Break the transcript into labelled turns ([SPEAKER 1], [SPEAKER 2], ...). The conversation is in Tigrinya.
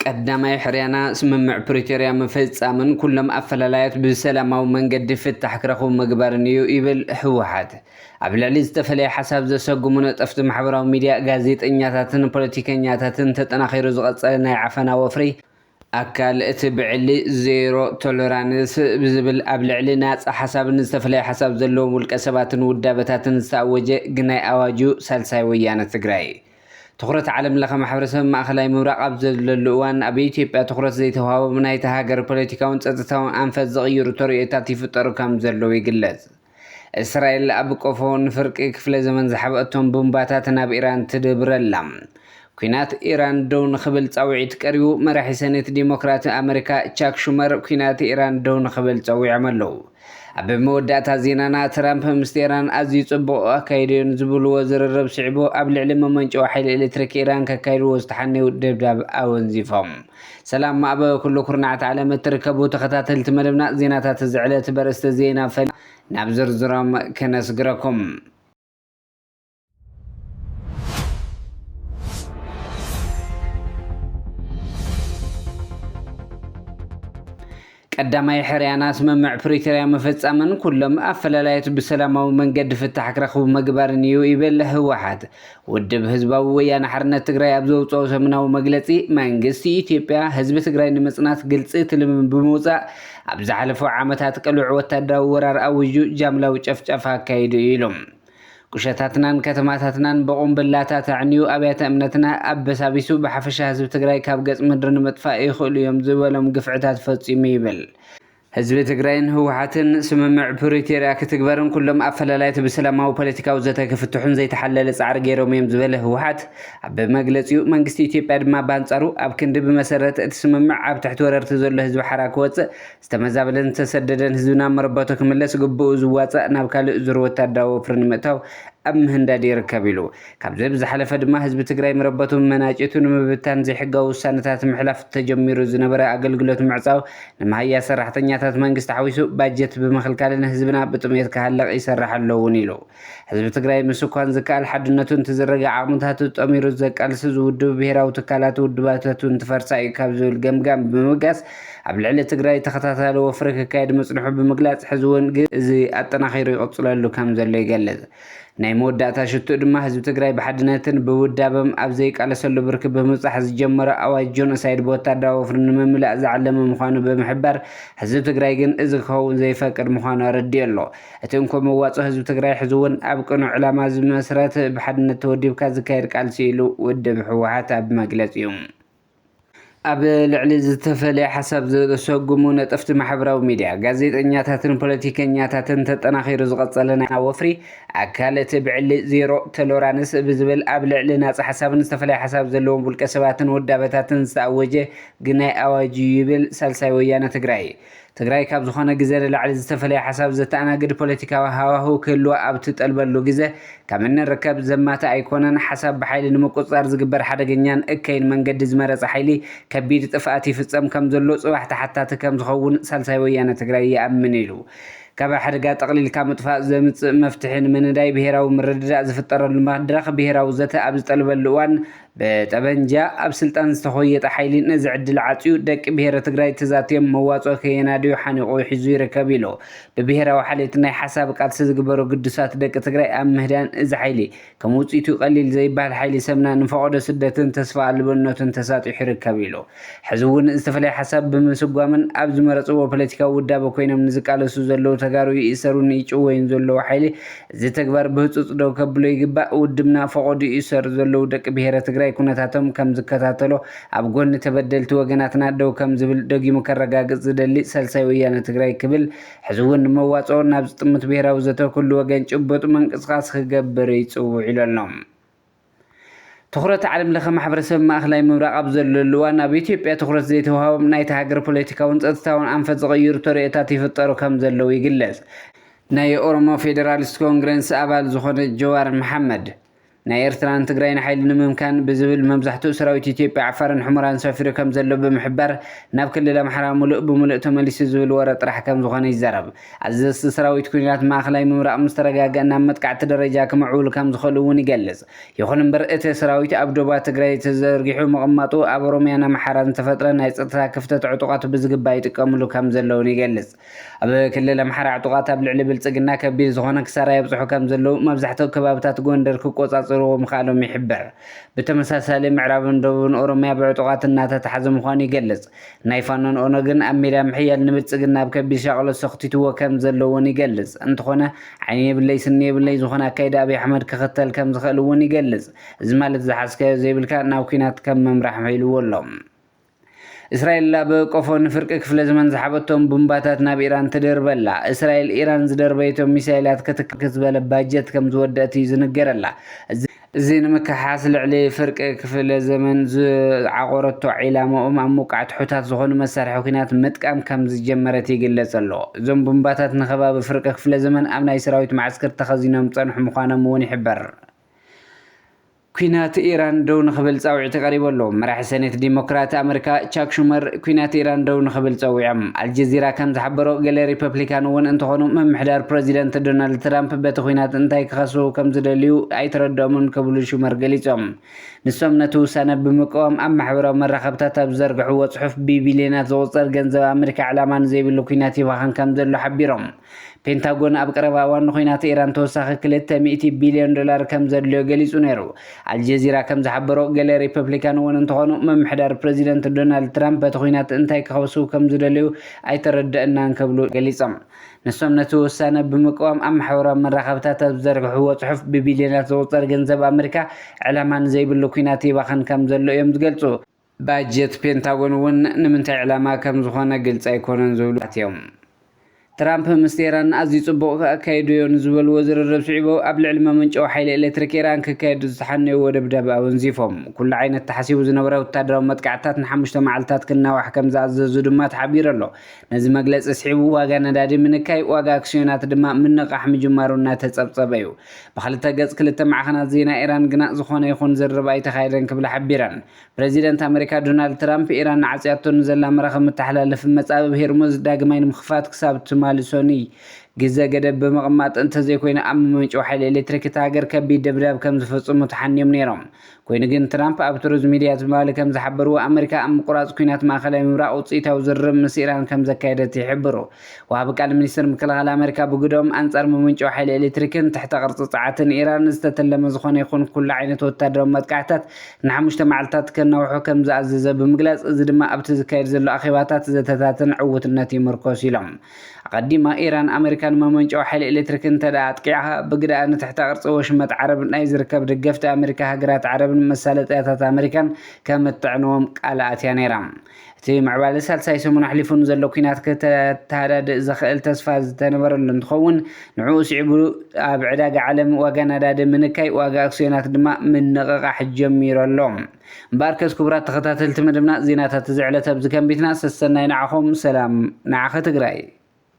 [SPEAKER 1] ቀዳማይ ሕርያና ስምምዕ ፕሪቶሪያ መፈጻምን ኩሎም ኣፈላላያት ብሰላማዊ መንገዲ ፍታሕ ክረኽቡ ምግባርን እዩ ይብል ህወሓት። ኣብ ልዕሊ ዝተፈለየ ሓሳብ ዘሰጉሙ ነጠፍቲ ማሕበራዊ ሚድያ ጋዜጠኛታትን ፖለቲከኛታትን ተጠናኺሩ ዝቐፀለ ናይ ዓፈና ወፍሪ ኣካል እቲ ብዕሊ ዜሮ ቶለራንስ ብዝብል ኣብ ልዕሊ ናፃ ሓሳብን ዝተፈለየ ሓሳብ ዘለዎም ውልቀ ሰባትን ውዳበታትን ዝተኣወጀ ግናይ ኣዋጁ ሳልሳይ ወያነ ትግራይ ትኩረት ዓለም ለኸ ማሕበረሰብ ማእኸላይ ምብራቕ ኣብ ዘለሉ እዋን ኣብ ኢትዮጵያ ትኩረት ዘይተዋሃቦም ናይቲ ሃገር ፖለቲካውን ፀጥታውን ኣንፈት ዘቕይሩ ተርእዮታት ይፍጠሩ ከም ዘለዉ ይግለጽ። እስራኤል ኣብ ቆፎ ንፍርቂ ክፍለ ዘመን ዝሓበአቶም ቦምባታት ናብ ኢራን ትድብረላ። ኩናት ኢራን ደው ንኽብል ፃውዒት ቀሪቡ መራሒ ሰኔት ዲሞክራት ኣሜሪካ ቻክ ሹመር ኩናት ኢራን ደው ንኽብል ፀዊዖም ኣለዉ። ኣብ መወዳእታ ዜናና ትራምፕ ምስ ኢራን ኣዝዩ ጽቡቕ ኣካይደን ዝብልዎ ዝርርብ ስዒቡ ኣብ ልዕሊ መመንጨዊ ሓይሊ ኤሌክትሪክ ኢራን ከካይድዎ ዝተሓነዩ ደብዳብ ኣወንዚፎም። ሰላም ኣብ ኩሉ ኩርናዓት ዓለም እትርከቡ ተኸታተልቲ መደብና ዜናታት ዝዕለት በርእስተ ዜና ናብ ዝርዝሮም ከነስግረኩም። ቀዳማይ ሕርያና ስምምዕ ፕሪቶሪያ መፈጻምን ኩሎም ኣፈላላያት ብሰላማዊ መንገዲ ፍታሕ ክረኽቡ ምግባርን እዩ ይብል ህወሓት። ውድብ ህዝባዊ ወያነ ሓርነት ትግራይ ኣብ ዘውፅኦ ሰሙናዊ መግለፂ መንግስቲ ኢትዮጵያ ህዝቢ ትግራይ ንምጽናት ግልፂ ትልም ብምውፃእ ኣብ ዝሓለፉ ዓመታት ቅልዑ ወታደራዊ ወራር ኣውጁ ጃምላዊ ጨፍጨፋ ኣካይዱ ኢሎም። ቁሸታትናን ከተማታትናን በቁምብላታት ኣዕንዩ ኣብያተ እምነትና ኣበሳቢሱ ብሓፈሻ ህዝቢ ትግራይ ካብ ገጽ ምድሪ ንምጥፋእ ይኽእሉ እዮም ዝበሎም ግፍዕታት ፈጺሙ ይብል። ህዝቢ ትግራይን ህወሓትን ስምምዕ ፕሪቶሪያ ክትግበርን ኩሎም ኣፈላላያት ብሰላማዊ ፖለቲካዊ ዘተ ክፍትሑን ዘይተሓለለ ጻዕሪ ገይሮም እዮም ዝበለ ህወሓት ኣብ መግለፂኡ መንግስቲ ኢትዮጵያ ድማ በኣንጻሩ ኣብ ክንዲ ብመሰረት እቲ ስምምዕ ኣብ ትሕቲ ወረርቲ ዘሎ ህዝቢ ሓራ ክወፅእ ዝተመዛበለን ዝተሰደደን ህዝብና መረበቶ ክምለስ ግብኡ ዝዋፅእ ናብ ካልእ ዙር ወታደራዊ ወፍሪ ንምእታው ኣብ ምህንዳድ ይርከብ ኢሉ ካብዚ ብዝሓለፈ ድማ ህዝቢ ትግራይ መረበቱ መናጭቱ ንምብታን ዘይሕጋዊ ውሳነታት ምሕላፍ ተጀሚሩ ዝነበረ ኣገልግሎት ምዕፃው ንመሃያ ሰራሕተኛታት መንግስቲ ሓዊሱ ባጀት ብምኽልካልን ህዝብና ብጥሜት ክሃለቕ ይሰርሕ ኣለውን ኢሉ ህዝቢ ትግራይ ምስ እኳን ዝከኣል ሓድነቱን ትዝረጋ ዓቕምታቱ ጠሚሩ ዘቃልሲ ዝውድብ ብሄራዊ ትካላት ውድባታቱን ትፈርሳ እዩ ካብ ዝብል ገምጋም ብምብጋስ ኣብ ልዕሊ ትግራይ ተኸታታሊ ወፍሪ ክካየድ መፅንሑ ብምግላጽ ሕዚ እውን እዚ ኣጠናኺሩ ይቕፅለሉ ከም ዘሎ ይገልጽ። ናይ መወዳእታ ሽቱእ ድማ ህዝቢ ትግራይ ብሓድነትን ብውዳበም ኣብ ዘይቃለሰሉ ብርኪ ብምብፃሕ ዝጀመረ ኣዋጅ ጆኖሳይድ ብወታደራዊ ወፍሪ ንምምላእ ዝዓለመ ምዃኑ ብምሕባር ህዝቢ ትግራይ ግን እዚ ክኸውን ዘይፈቅድ ምዃኑ ኣረዲኡ ኣሎ። እቲ እንኮ መዋፅኦ ህዝቢ ትግራይ ሕዚ እውን ኣብ ቅኑዕ ዕላማ ዝመስረት ብሓድነት ተወዲብካ ዝካየድ ቃልሲ ኢሉ ውድብ ህወሓት ኣብ መግለፂኡ ኣብ ልዕሊ ዝተፈለየ ሓሳብ ዘሰጉሙ ነጠፍቲ ማሕበራዊ ሚድያ ጋዜጠኛታትን ፖለቲከኛታትን ተጠናኺሩ ዝቐፀለ ናይ ወፍሪ ኣካል እቲ ብዕሊ ዜሮ ቶለራንስ ብዝብል ኣብ ልዕሊ ናፃ ሓሳብን ዝተፈለየ ሓሳብ ዘለዎም ውልቀ ሰባትን ውዳበታትን ዝተኣወጀ ግናይ ኣዋጁ ይብል ሳልሳይ ወያነ ትግራይ ካብ ዝኾነ ግዜ ንላዕሊ ዝተፈለየ ሓሳብ ዘተኣናግድ ፖለቲካዊ ሃዋህው ክህልዎ ኣብ ትጠልበሉ ግዜ ካብ እንርከብ ዘማታ ኣይኮነን ሓሳብ ብሓይሊ ንምቁፅፃር ዝግበር ሓደገኛን እከይን መንገዲ ዝመረፀ ሓይሊ ከቢድ ጥፍኣት ይፍፀም ከም ዘሎ ፅባሕ ተሓታቲ ከም ዝኸውን ሳልሳይ ወያነ ትግራይ ይኣምን ኢሉ ካብ ሓደጋ ጠቕሊልካ ምጥፋእ ዘምፅእ መፍትሒ ንምንዳይ ብሄራዊ ምርድዳእ ዝፍጠረሉ መድረኽ ብሄራዊ ዘተ ኣብ ዝጠልበሉ እዋን ብጠበንጃ ኣብ ስልጣን ዝተኾየጠ ሓይሊ ነዚ ዕድል ዓፅዩ ደቂ ብሄረ ትግራይ ተዛትዮም መዋፅኦ ከየናድዩ ሓኒቑ ሒዙ ይርከብ ኢሉ ብብሄራዊ ሓልዮት ናይ ሓሳብ ቃልሲ ዝግበሩ ግዱሳት ደቂ ትግራይ ኣብ ምህዳን እዚ ሓይሊ ከም ውፅኢቱ ቀሊል ዘይበሃል ሓይሊ ሰምና ንፈቆዶ ስደትን ተስፋ ኣልበነትን ተሳጢሑ ይርከብ ኢሉ ሕዚ እውን ዝተፈለየ ሓሳብ ብምስጓምን ኣብ ዝመረፅዎ ፖለቲካዊ ውዳበ ኮይኖም ንዝቃለሱ ዘለዉ ተጋሩ ይእሰሩን ይጭወዩን ዘለዉ ሓይሊ እዚ ተግባር ብህፁፅ ደው ከብሎ ይግባእ። ውድብና ፈቆዱ ይእሰሩ ዘለዉ ደቂ ብሄረ ትግራይ ኩነታቶም ከም ዝከታተሎ ኣብ ጎኒ ተበደልቲ ወገናትና ደው ከም ዝብል ደጊሙ ከረጋግፅ ዝደሊ ሳልሳይ ወያነ ትግራይ ክብል ሕዚ እውን ንመዋፅኦ ናብ ዝጥምት ብሄራዊ ዘተ ኩሉ ወገን ጭቡጥ ምንቅስቃስ ክገብር ይፅውዕ ኢሉ ኣሎ። ትኩረት ዓለም ለኸ ማሕበረሰብ ማእኸላይ ምብራቕ ኣብ ዘለሉ እዋን ኣብ ኢትዮጵያ ትኩረት ዘይተዋሃቦም ናይቲ ሃገር ፖለቲካውን ፀጥታውን ኣንፈት ዝቕይሩ ተርእዮታት ይፍጠሩ ከም ዘለዉ ይግለጽ። ናይ ኦሮሞ ፌደራሊስት ኮንግረስ ኣባል ዝኾነ ጀዋር መሓመድ ናይ ኤርትራን ትግራይን ሓይሊ ንምምካን ብዝብል መብዛሕትኡ ሰራዊት ኢትዮጵያ ዓፋርን ሕሙራን ሰፊሩ ከም ዘሎ ብምሕባር ናብ ክልል ኣምሓራ ሙሉእ ብምሉእ ተመሊሱ ዝብል ወረ ጥራሕ ከም ዝኾነ ይዛረብ። ኣዘዝቲ ሰራዊት ኩናት ማእኸላይ ምምራቕ ምስ ተረጋግአ ናብ መጥቃዕቲ ደረጃ ክምዕብሉ ከም ዝኽእሉ እውን ይገልጽ። ይኹን እምበር እቲ ሰራዊት ኣብ ዶባ ትግራይ ተዘርጊሑ ምቕማጡ ኣብ ኦሮምያን ኣምሓራን ዝተፈጥረ ናይ ፀጥታ ክፍተት ዕጡቓት ብዝግባእ ይጥቀምሉ ከም ዘለውን ይገልጽ። ኣብ ክልል ኣምሓራ ዕጡቓት ኣብ ልዕሊ ብልጽግና ከቢድ ዝኾነ ክሳራ የብፅሑ ከም ዘለዉ መብዛሕትኡ ከባብታት ጎንደር ክቆጻጸሩ ምኻሎም ይሕብር። ብተመሳሳሊ ምዕራብን ደቡብን ኦሮምያ ብዕጡቓት እናተታሕዘ ምዃኑ ይገልጽ። ናይ ፋኖን ኦነግን ኣብ ሜዳ ምሕያል ንብልጽግና ኣብ ከቢድ ሻቕሎ ሰኽቲትዎ ከም ዘለውን ይገልጽ። እንተኾነ ዓይኒ የብለይ ስኒ የብለይ ዝኾነ ኣካይዳ ኣብዪ ኣሕመድ ክኽተል ከም ዝኽእል እውን ይገልጽ። እዚ ማለት ዝሓዝከዮ ዘይብልካ ናብ ኩናት ከም መምራሕ ሒልዎ ኣሎ። እስራኤል ኣብ ቆፎ ንፍርቂ ክፍለ ዘመን ዝሓበቶም ቡምባታት ናብ ኢራን ትድርበላ። እስራኤል ኢራን ዝደርበየቶም ሚሳይላት ክትክክ ዝበለ ባጀት ከም ዝወደአት እዩ ዝንገረላ። እዚ ንምክሓስ ልዕሊ ፍርቂ ክፍለ ዘመን ዝዓቆረቶ ዒላምኦም ኣብ ሙቃዕቲ ሕታት ዝኾኑ መሳርሒ ኩናት ምጥቃም ከም ዝጀመረት ይግለጽ ኣሎ። እዞም ቡምባታት ንኸባቢ ፍርቂ ክፍለ ዘመን ኣብ ናይ ሰራዊት ማዕስከር ተኸዚኖም ፀንሑ ምዃኖም እውን ይሕበር። ኩናት ኢራን ደው ንኽብል ፃውዒት ቀሪቡ ኣሎ። መራሒ ሰኔት ዲሞክራት ኣሜሪካ ቻክ ሹመር ኩናት ኢራን ደው ንኽብል ፀዊዖም። አልጀዚራ ከም ዝሓበሮ ገለ ሪፐብሊካን እውን እንትኾኑ መምሕዳር ፕሬዚደንት ዶናልድ ትራምፕ በቲ ኩናት እንታይ ክኸስቡ ከም ዝደልዩ ኣይተረድኦምን ክብሉ ሹመር ገሊፆም። ንሶም ነቲ ውሳነ ብምቅዋም ኣብ ማሕበራዊ መራኸብታት ኣብ ዘርግሕዎ ፅሑፍ ብቢልዮናት ዝቑፀር ገንዘብ ኣሜሪካ ዕላማ ንዘይብሉ ኩናት ይባኽን ከም ዘሎ ሓቢሮም። ፔንታጎን ኣብ ቀረባ እዋን ኩናት ኢራን ተወሳኺ 200 ቢልዮን ዶላር ከም ዘድልዮ ገሊጹ ነይሩ። አልጀዚራ ከም ዝሓበሮ ገለ ሪፐብሊካን እውን እንትኾኑ መምሕዳር ፕሬዚደንት ዶናልድ ትራምፕ በቲ ኩናት እንታይ ክኸብሱ ከም ዝደልዩ ኣይተረድአናን ክብሉ ገሊፆም። ንሶም ነቲ ውሳነ ብምቅዋም ኣብ ማሕበራዊ መራኸብታት ኣብ ዘርግሕዎ ፅሑፍ ብቢልዮናት ዝቑፀር ገንዘብ ኣሜሪካ ዕላማ ንዘይብሉ ኩናት ይባኽን ከም ዘሎ እዮም ዝገልጹ። ባጀት ፔንታጎን እውን ንምንታይ ዕላማ ከም ዝኾነ ግልፂ ኣይኮነን ዝብሉ እዮም። ትራምፕ ምስ ኢራን ኣዝዩ ጽቡቕ ኣካይዱ ዮ ንዝበልዎ ዝርርብ ስዒቦ ኣብ ልዕሊ መመንጨዊ ሓይሊ ኤሌክትሪክ ኢራን ክካየዱ ዝተሓነይዎ ደብዳቤ ኣወንዚፎም። ኩሉ ዓይነት ተሓሲቡ ዝነበረ ወታደራዊ መጥቃዕትታት ን5 መዓልትታት ክናዋሕ ከም ዝኣዘዙ ድማ ተሓቢሩ ኣሎ። ነዚ መግለፂ ስዒቡ ዋጋ ነዳዲ ምንካይ፣ ዋጋ ኣክስዮናት ድማ ምንቓሕ ምጅማሩ እናተጸብጸበ እዩ። ብክልተ ገጽ ክልተ ማዕኸናት ዜና ኢራን ግና ዝኾነ ይኹን ዝርርብ ኣይተኻየደን ክብላ ሓቢረን። ፕሬዚደንት ኣሜሪካ ዶናልድ ትራምፕ ኢራን ንዓፅያቶ ንዘላ መራኸቢ መተሓላለፊ መጻብብ ሄርሙዝ ዳግማይ ንምኽፋት ክሳብ ትማልሶኒ ግዜ ገደብ ብምቕማጥ እንተዘይኮይኑ ኣብ መመንጨዊ ሓይሊ ኤሌክትሪክ እታ ሃገር ከቢድ ደብዳብ ከም ዝፈጽሙ ተሓንዮም ነይሮም። ኮይኑ ግን ትራምፕ ኣብ ትሩዝ ሚድያ ትማሊ ከም ዝሓበርዎ ኣሜሪካ ኣብ ምቁራፅ ኩናት ማእኸላይ ምብራቕ ውፅኢታዊ ዝርርብ ምስ ኢራን ከም ዘካየደት ይሕብሩ። ወሃቢ ቃል ሚኒስትር ምክልኻል ኣሜሪካ ብግዶም ኣንጻር መመንጨዊ ሓይሊ ኤሌክትሪክን ትሕቲ ቅርፂ ፀዓትን ኢራን ዝተተለመ ዝኾነ ይኹን ኩሉ ዓይነት ወታደራዊ መጥቃዕትታት ን5 መዓልትታት ከናውሑ ከም ዝኣዘዘ ብምግላጽ እዚ ድማ ኣብቲ ዝካየድ ዘሎ ኣኼባታት ዘተታትን ዕውትነት ይምርኮስ ኢሎም። ኣቐዲማ ኢራን ኣሜሪካን መመንጨዊ ሓይሊ ኤሌክትሪክ እንተደኣ ኣጥቂዓ ብግዳእ ንትሕቲ ቅርፂ ወሽመጥ ዓረብ ናይ ዝርከብ ደገፍቲ ኣሜሪካ ሃገራት ዓረብን መሳለጥያታት ኣሜሪካን ከም እትዕንዎም ቃል ኣትያ ነይራ። እቲ ምዕባለ ሳልሳይ ሰሙን ኣሕሊፉን ዘሎ ኩናት ከተሃዳድእ ዘኽእል ተስፋ ዝተነበረሉ እንትኸውን ንዕኡ ስዒቡ ኣብ ዕዳጋ ዓለም ዋጋ ነዳዲ ምንካይ፣ ዋጋ ኣክስዮናት ድማ ምንቕቓሕ ጀሚሩ ኣሎ። እምበር ከስ ክቡራት ተኸታተልቲ መደብና ዜናታት እዚ ዕለት ኣብዚ ከንቢትና ሰሰናይ ንዓኹም። ሰላም ንዓኸ ትግራይ።